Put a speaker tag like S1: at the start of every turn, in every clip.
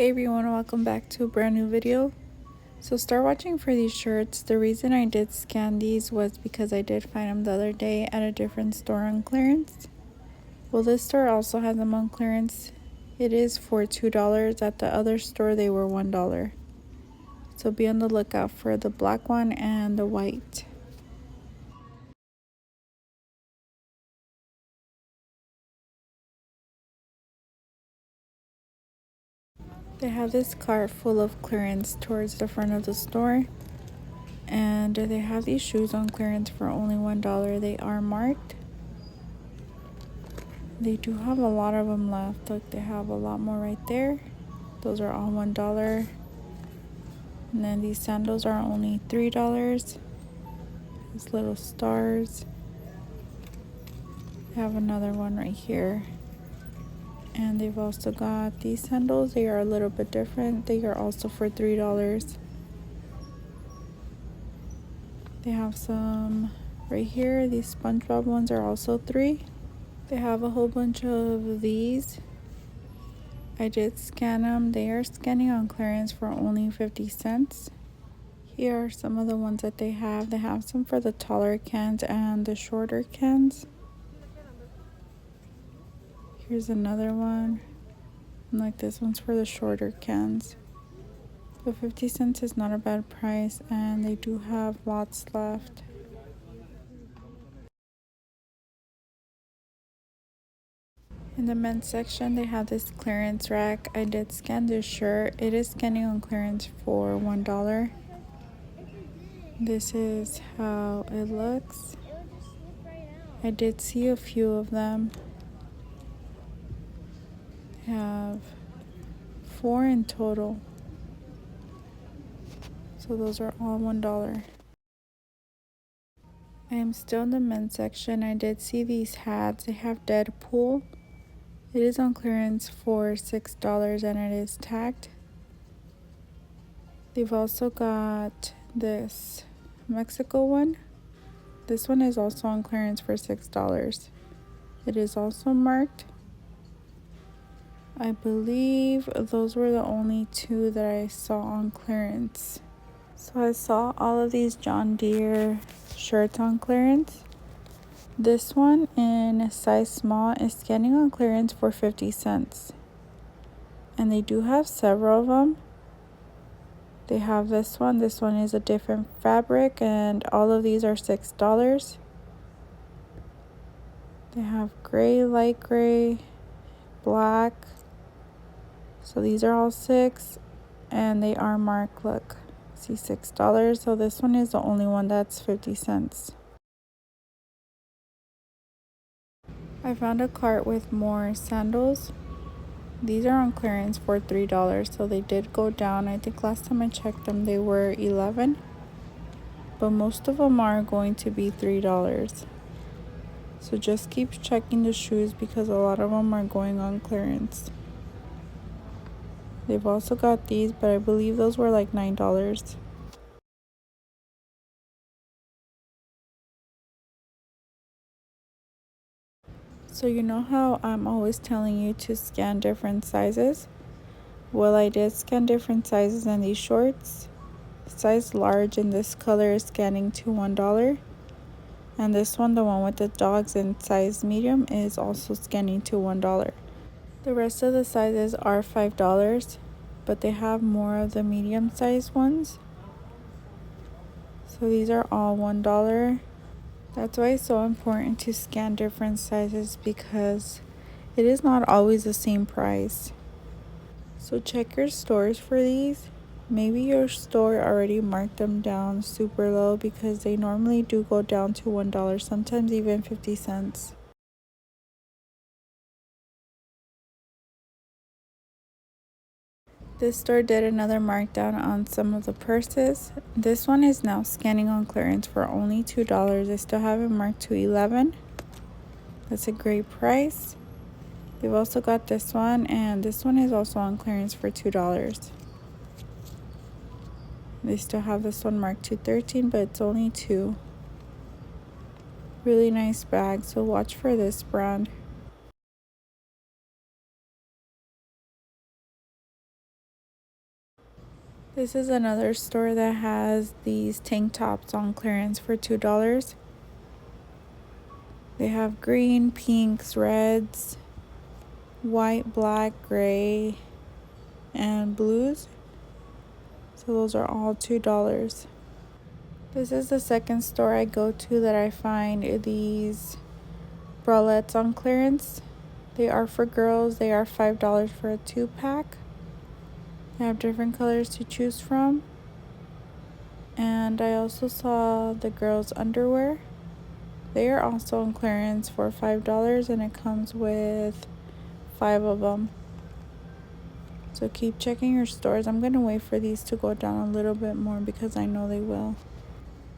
S1: Hey everyone, welcome back to a brand new video. So start watching for these shirts. The reason I did scan these was because I did find them the other day at a different store on clearance. Well, this store also has them on clearance. It is for $2. At the other store they were $1. So be on the lookout for the black one and the white. They have this cart full of clearance towards the front of the store. And they have these shoes on clearance for only $1. They are marked. They do have a lot of them left. Look, they have a lot more right there. Those are all $1. And then these sandals are only $3. These little stars. They have another one right here. And they've also got these sandals. They are a little bit different. They are also for $3. They have some right here. These SpongeBob ones are also $3. They have a whole bunch of these. I did scan them. They are scanning on clearance for only 50 cents. Here are some of the ones that they have. They have some for the taller cans and the shorter cans. Here's another one. And like this one's for the shorter cans. But 50 cents is not a bad price, and they do have lots left. In the men's section, they have this clearance rack. I did scan this shirt. It is scanning on clearance for $1. This is how it looks. I did see a few of them. They have 4 in total. So those are all $1. I am still in the men's section. I did see these hats. They have Deadpool. It is on clearance for $6 and it is tagged. They've also got this Mexico one. This one is also on clearance for $6. It is also marked. I believe those were the only two that I saw on clearance. So I saw all of these John Deere shirts on clearance. This one in size small is scanning on clearance for 50 cents. And they do have several of them. They have this one. This one is a different fabric, and all of these are $6. They have gray, light gray, black. So these are all $6, and they are marked. Look, see, $6. So this one is the only one that's 50 cents. I found a cart with more sandals. These are on clearance for $3, so they did go down. I think last time I checked them they were $11, but most of them are going to be $3. So just keep checking the shoes because a lot of them are going on clearance. They've also got these, but I believe those were like $9. So you know how I'm always telling you to scan different sizes? Well, I did scan different sizes in these shorts. Size large in this color is scanning to $1. And this one, the one with the dogs in size medium, is also scanning to $1. The rest of the sizes are $5, but they have more of the medium size ones. So these are all $1. That's why it's so important to scan different sizes, because it is not always the same price. So check your stores for these. Maybe your store already marked them down super low, because they normally do go down to $1, sometimes even 50 cents. This store did another markdown on some of the purses. This one is now scanning on clearance for only $2. They still have it marked to 11. That's a great price. They've also got this one, and this one is also on clearance for $2. They still have this one marked to 13, but it's only 2. Really nice bag, so watch for this brand. This is another store that has these tank tops on clearance for $2. They have green, pinks, reds, white, black, gray, and blues. So those are all $2. This is the second store I go to that I find these bralettes on clearance. They are for girls. They are $5 for a 2-pack. They have different colors to choose from. And I also saw the girls' underwear. They are also on clearance for $5, and it comes with 5 of them. So keep checking your stores. I'm going to wait for these to go down a little bit more because I know they will.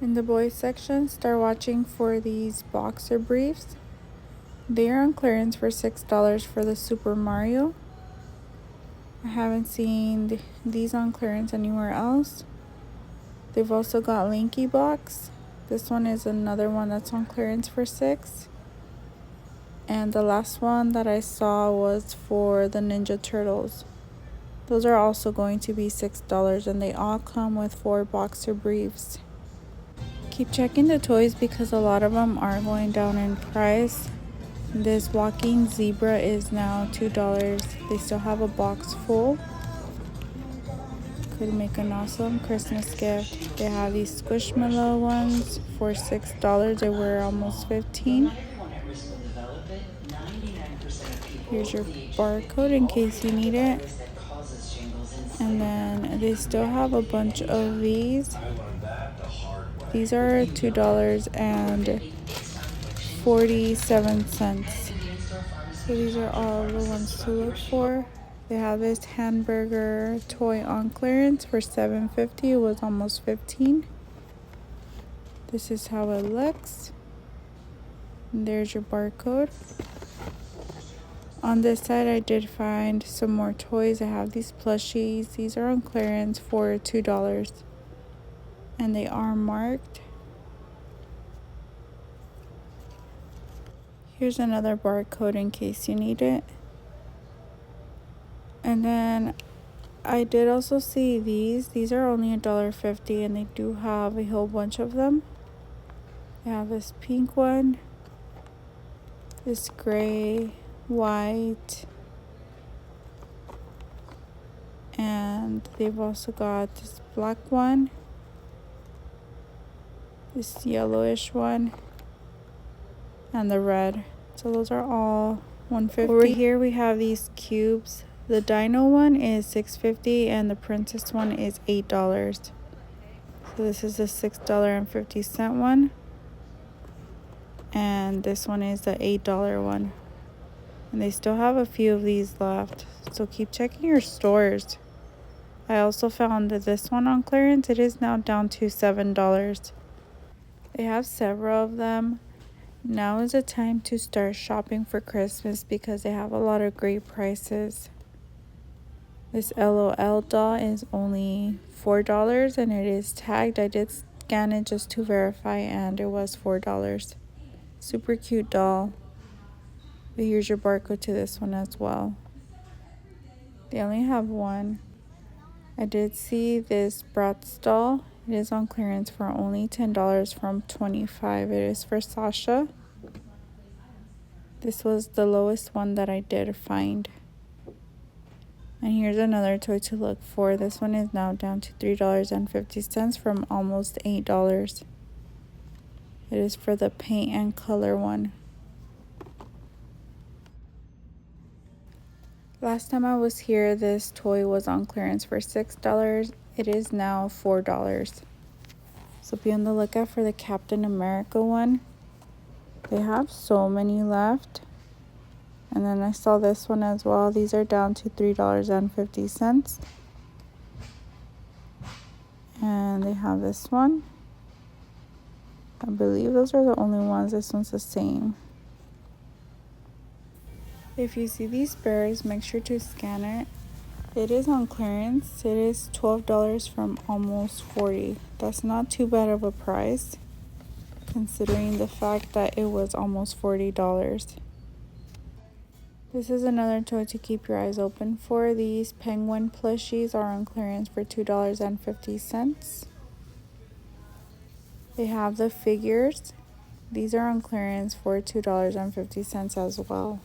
S1: In the boys section, start watching for these boxer briefs. They are on clearance for $6 for the Super Mario. I haven't seen these on clearance anywhere else. They've also got Linky Box. This one is another one that's on clearance for $6. And the last one that I saw was for the Ninja Turtles. Those are also going to be $6, and they all come with 4 boxer briefs. Keep checking the toys because a lot of them are going down in price. This walking zebra is now $2. They still have a box full. Could make an awesome Christmas gift. They have these Squishmallow ones for $6. They were almost $15. Here's your barcode in case you need it. And then they still have a bunch of these. These are $2.47. So these are all the ones to look for. They have this hamburger toy on clearance for $7.50. It was almost $15. This is how it looks. And there's your barcode. On this side, I did find some more toys. I have these plushies. These are on clearance for $2. And they are marked. Here's another barcode in case you need it. And then I did also see these. These are only $1.50, and they do have a whole bunch of them. They have this pink one, this gray, white, and they've also got this black one, this yellowish one, and the red. So those are all $1.50. Over here we have these cubes. The dino one is $6.50 and the princess one is $8. So this is the $6.50 one. And this one is the $8 one. And they still have a few of these left. So keep checking your stores. I also found that this one on clearance. It is now down to $7. They have several of them. Now is the time to start shopping for Christmas because they have a lot of great prices. This LOL doll is only $4 and it is tagged. I did scan it just to verify and it was $4. Super cute doll. But here's your barcode to this one as well. They only have one. I did see this Bratz doll. It is on clearance for only $10 from $25. It is for Sasha. This was the lowest one that I did find. And here's another toy to look for. This one is now down to $3.50 from almost $8. It is for the paint and color one. Last time I was here, this toy was on clearance for $6. It is now $4. So be on the lookout for the Captain America one. They have so many left. And then I saw this one as well. These are down to $3.50. And they have this one. I believe those are the only ones. This one's the same. If you see these bears, make sure to scan it. It is on clearance. It is $12 from almost $40. That's not too bad of a price, considering the fact that it was almost $40. This is another toy to keep your eyes open for. These penguin plushies are on clearance for $2.50. They have the figures. These are on clearance for $2.50 as well.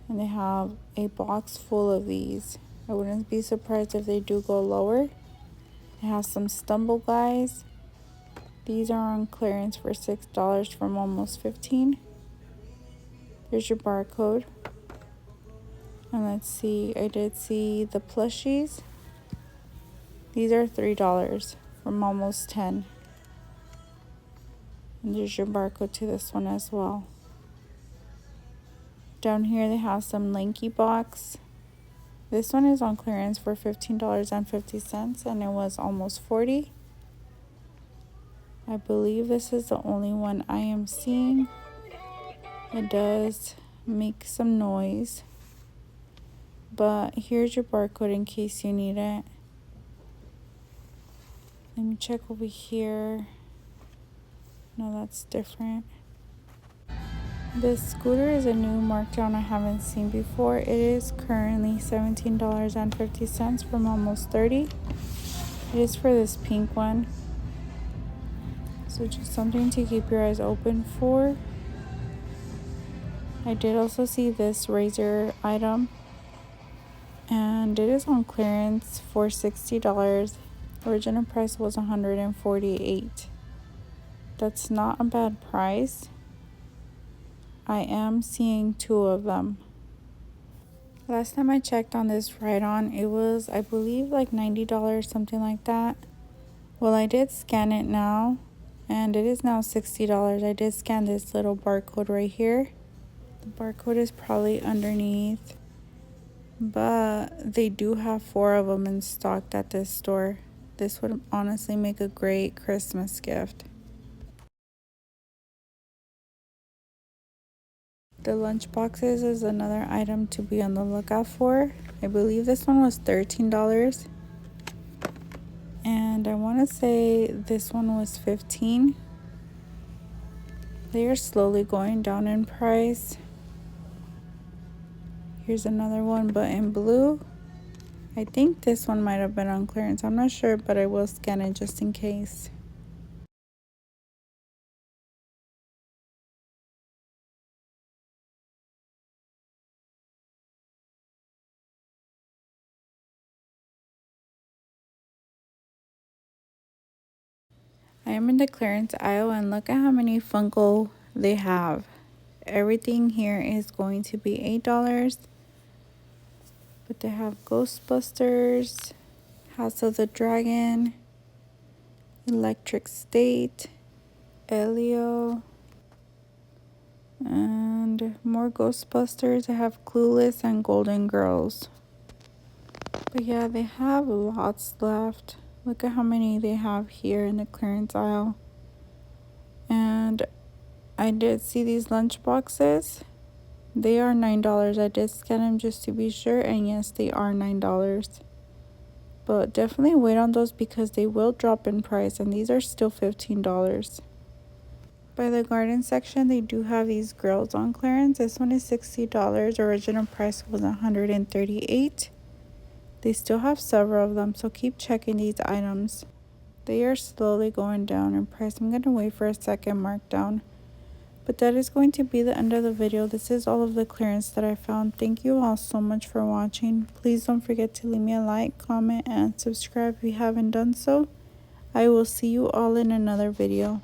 S1: And they have a box full of these. I wouldn't be surprised if they do go lower. It has some stumble guys. These are on clearance for $6 from almost $15. There's your barcode. And let's see, I did see the plushies. These are $3 from almost $10. And there's your barcode to this one as well. Down here they have some Lanky box. This one is on clearance for $15.50 and it was almost $40. I believe this is the only one I am seeing. It does make some noise. But here's your barcode in case you need it. Let me check over here. No, that's different. This scooter is a new markdown I haven't seen before. It is currently $17.50 from almost $30. It is for this pink one. So just something to keep your eyes open for. I did also see this razor item. And it is on clearance for $60. Original price was $148. That's not a bad price. I am seeing two of them. Last time I checked on this ride-on, it was, I believe, like $90, something like that. Well, I did scan it now, and it is now $60. I did scan this little barcode right here. The barcode is probably underneath, but they do have 4 of them in stock at this store. This would honestly make a great Christmas gift. The lunch boxes is another item to be on the lookout for. I believe this one was $13. And I want to say this one was $15. They are slowly going down in price. Here's another one, but in blue. I think this one might have been on clearance. I'm not sure, but I will scan it just in case. I am in the clearance aisle and look at how many Funko they have. Everything here is going to be $8. But they have Ghostbusters, House of the Dragon, Electric State, Elio, and more Ghostbusters. I have Clueless and Golden Girls. But yeah, they have lots left. Look at how many they have here in the clearance aisle. And I did see these lunch boxes. They are $9. I did scan them just to be sure, and yes, they are $9. But definitely wait on those because they will drop in price, and these are still $15. By the garden section, they do have these grills on clearance. This one is $60. Original price was $138. They still have several of them, so keep checking these items. They are slowly going down in price. I'm going to wait for a second markdown. But that is going to be the end of the video. This is all of the clearance that I found. Thank you all so much for watching. Please don't forget to leave me a like, comment, and subscribe if you haven't done so. I will see you all in another video.